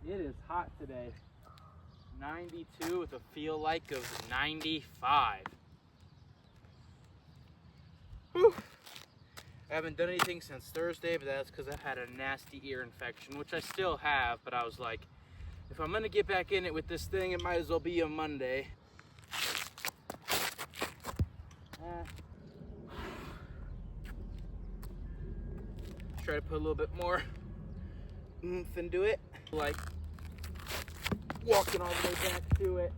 It is hot today. 92 with a feel like of 95. Whew. I haven't done anything since Thursday, but that's because I've had a nasty ear infection, which I still have, but I was like, if I'm gonna get back in it with this thing, it might as well be a Monday. Try to put a little bit more oomph into it, like walking all the way back to it.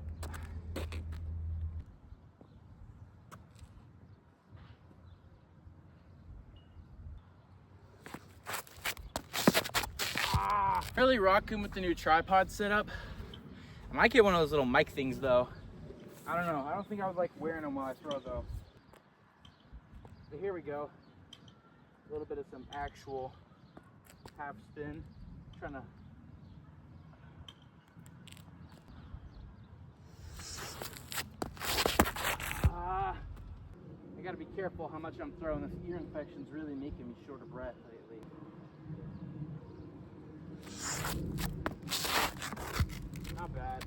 Really rocking with the new tripod setup. I might get one of those little mic things though. I don't know. I don't think I was like wearing them while I throw though. But here we go. A little bit of some actual half spin. Trying to I gotta be careful how much I'm throwing. This ear infection's really making me short of breath lately. Not bad.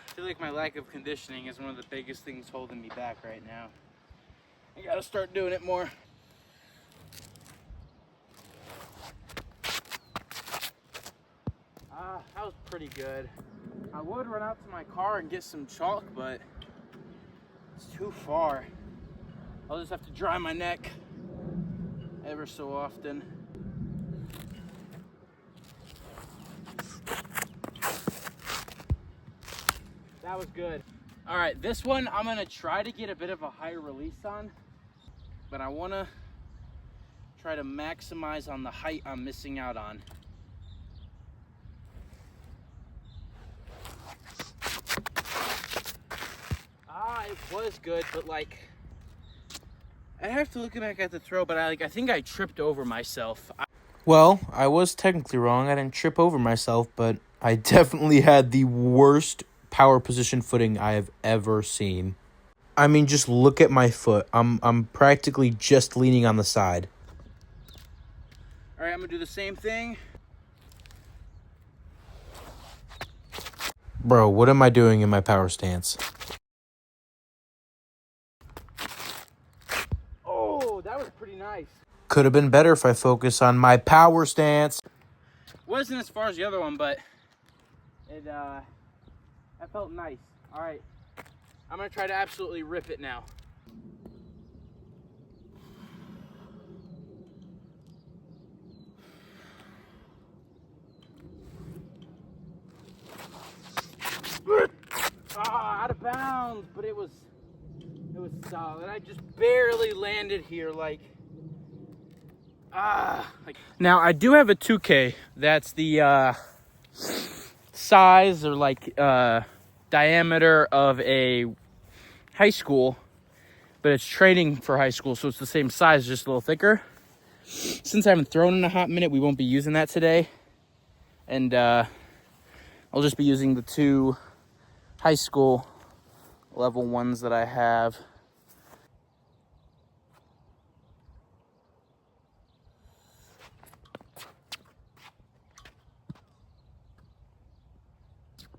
I feel like my lack of conditioning is one of the biggest things holding me back right now. I gotta start doing it more. That was pretty good. I would run out to my car and get some chalk, but it's too far. I'll just have to dry my neck ever so often. That was good. All right, this one I'm gonna try to get a bit of a higher release on, but I wanna try to maximize on the height I'm missing out on. It was good, but like, I have to look back at the throw, but I think I tripped over myself. Well, I was technically wrong. I didn't trip over myself, but I definitely had the worst power position footing I have ever seen. I mean, just look at my foot. I'm practically just leaning on the side. All right, I'm gonna do the same thing. Bro, what am I doing in my power stance? Oh, that was pretty nice. Could have been better if I focused on my power stance. Wasn't as far as the other one, but it that felt nice. All right, I'm gonna try to absolutely rip it now. Out of bounds, but it was solid. I just barely landed here, like. Now I do have a 2K. That's the size or like diameter of a high school, but it's training for high school, so it's the same size, just a little thicker. Since I haven't thrown in a hot minute, we won't be using that today, and I'll just be using the 2 high school level ones that I have.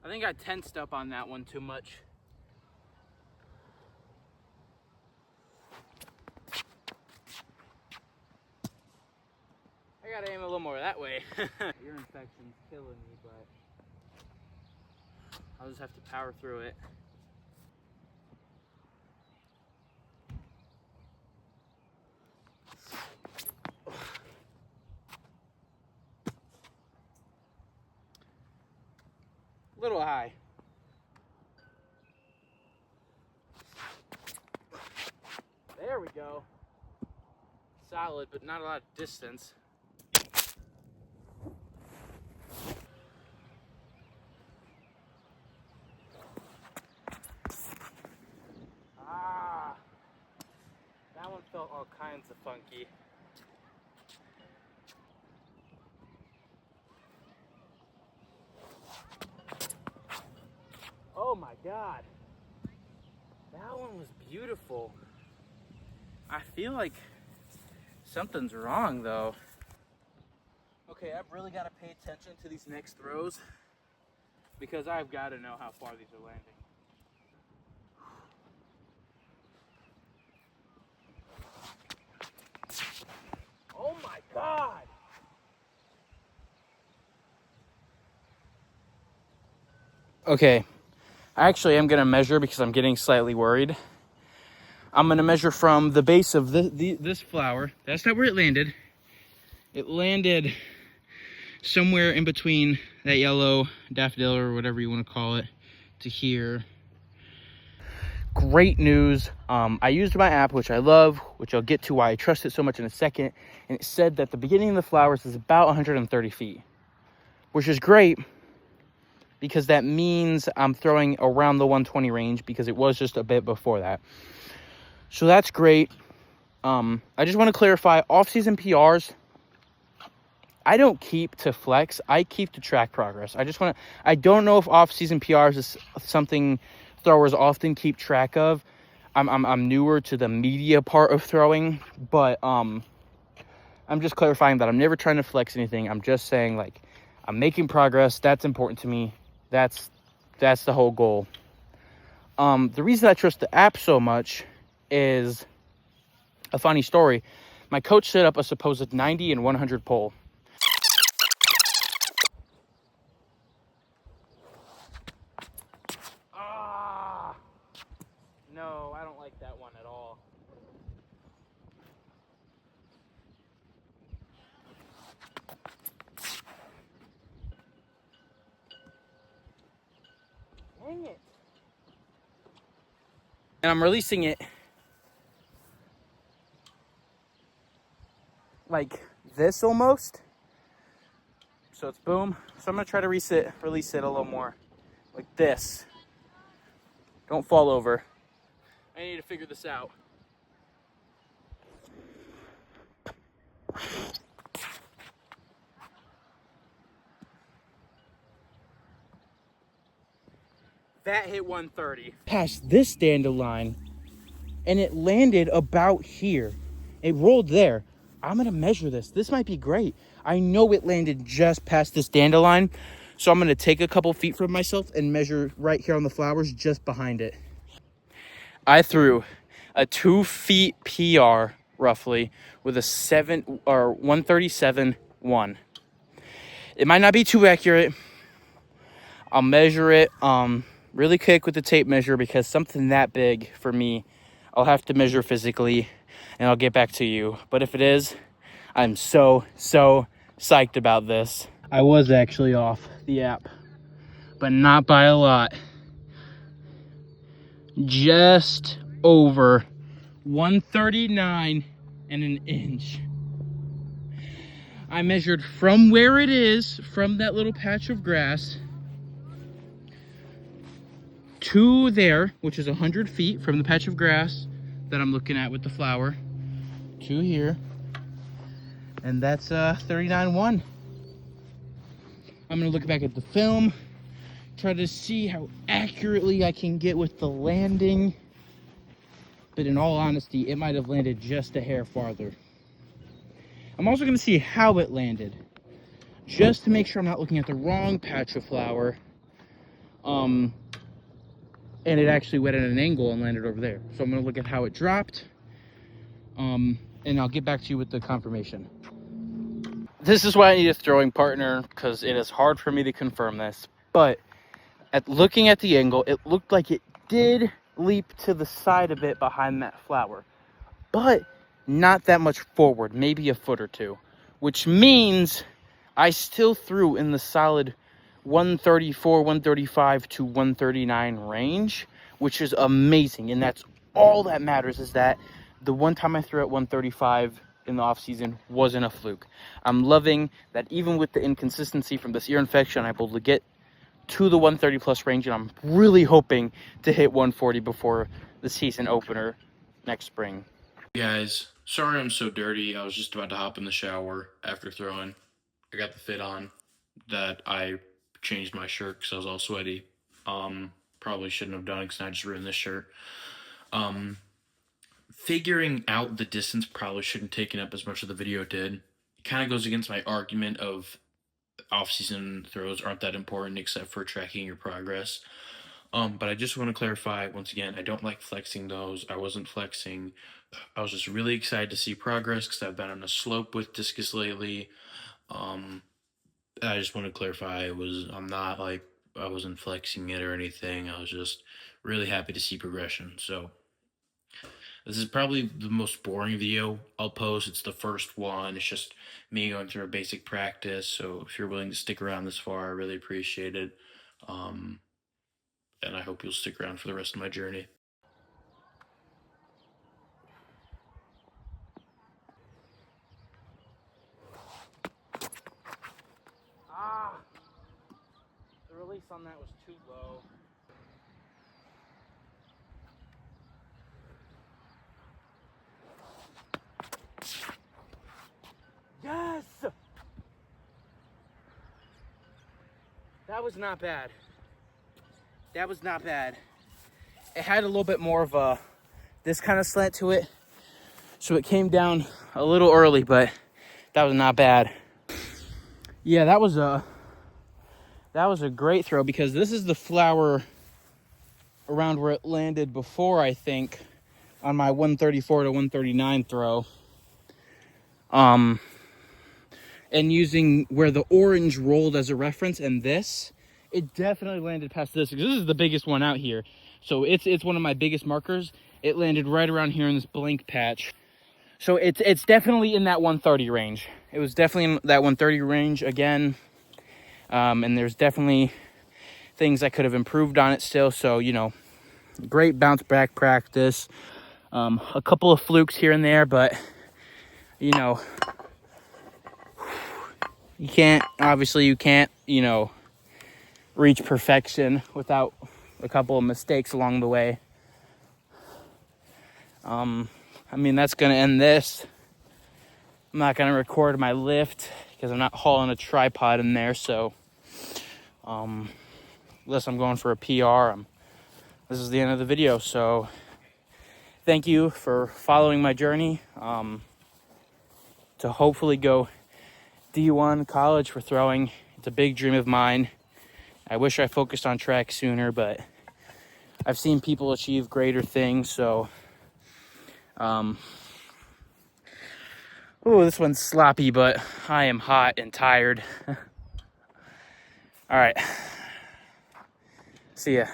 I think I tensed up on that one too much. I gotta aim a little more that way. Ear infection's killing me, but I'll just have to power through it. A little high. There we go. Solid, but not a lot of distance. That one felt all kinds of funky. Oh my God. That one was beautiful. I feel like something's wrong though. Okay, I've really got to pay attention to these next throws because I've got to know how far these are landing. Oh my God! Okay, I actually am gonna measure because I'm getting slightly worried. I'm gonna measure from the base of this flower. That's not where it landed. It landed somewhere in between that yellow daffodil or whatever you want to call it to here. Great news. I used my app, which I love, which I'll get to why I trust it so much in a second. And it said that the beginning of the flowers is about 130 feet, which is great because that means I'm throwing around the 120 range because it was just a bit before that. So that's great. I just want to clarify, off-season PRs, I don't keep to flex. I keep to track progress. I don't know if off-season PRs is something throwers often keep track of. I'm newer to the media part of throwing, but I'm just clarifying that I'm never trying to flex anything. I'm just saying, like, I'm making progress. That's important to me. That's the whole goal. The reason I trust the app so much is a funny story. My coach set up a supposed 90 and 100 pole. No, I don't like that one at all. Dang it. And I'm releasing it like this almost. So it's boom. So I'm gonna try to release it a little more. Like this. Don't fall over. I need to figure this out. That hit 130. Past this dandelion, and it landed about here. It rolled there. I'm gonna measure this. This might be great. I know it landed just past this dandelion, so I'm gonna take a couple feet from myself and measure right here on the flowers just behind it. I threw a 2 feet PR roughly with a 137.1. It might not be too accurate. I'll measure it really quick with the tape measure because something that big for me, I'll have to measure physically and I'll get back to you. But if it is, I'm so psyched about this. I was actually off the app, but not by a lot. Just over 139 and an inch. I measured from where it is, from that little patch of grass, to there, which is 100 feet from the patch of grass that I'm looking at with the flower, to here. And that's 39.1. I'm gonna look back at the film, try to see how accurately I can get with the landing. But in all honesty, it might have landed just a hair farther. I'm also gonna see how it landed, just to make sure I'm not looking at the wrong patch of flower. And it actually went at an angle and landed over there. So I'm gonna look at how it dropped. And I'll get back to you with the confirmation. This is why I need a throwing partner, because it is hard for me to confirm this. But at looking at the angle, it looked like it did leap to the side a bit behind that flower, but not that much forward, maybe a foot or two, which means I still threw in the solid 134, 135 to 139 range, which is amazing. And that's all that matters, is that the one time I threw at 135 in the off season wasn't a fluke. I'm loving that even with the inconsistency from this ear infection, I'm able to get to the 130 plus range, and I'm really hoping to hit 140 before the season opener next spring. Guys, sorry I'm so dirty. I was just about to hop in the shower after throwing. I got the fit on that I changed my shirt because I was all sweaty. probably shouldn't have done it because I just ruined this shirt. Figuring out the distance probably shouldn't have taken up as much of the video did. It kind of goes against my argument of off-season throws aren't that important except for tracking your progress. But I just want to clarify once again, I don't like flexing those. I wasn't flexing. I was just really excited to see progress because I've been on a slope with discus lately. I just want to clarify I wasn't flexing it or anything. I was just really happy to see progression. So this is probably the most boring video I'll post. It's the first one. It's just me going through a basic practice. So if you're willing to stick around this far, I really appreciate it. And I hope you'll stick around for the rest of my journey. The release on that was too low. Yes! That was not bad. That was not bad. It had a little bit more of this kind of slant to it, so it came down a little early, but that was not bad. Yeah, that was a great throw because this is the flower around where it landed before, I think, on my 134 to 139 throw. And using where the orange rolled as a reference and this, it definitely landed past this because this is the biggest one out here. So it's one of my biggest markers. It landed right around here in this blank patch. So it's definitely in that 130 range. It was definitely in that 130 range again. And there's definitely things I could have improved on it still. So, you know, great bounce back practice. A couple of flukes here and there, but, you know, you can't, you know, reach perfection without a couple of mistakes along the way. I mean, that's going to end this. I'm not going to record my lift because I'm not hauling a tripod in there. So, unless I'm going for a PR, this is the end of the video. So, thank you for following my journey to hopefully go D1 college for throwing. It's a big dream of mine. I wish I focused on track sooner, but I've seen people achieve greater things. So, this one's sloppy, but I am hot and tired. All right. See ya.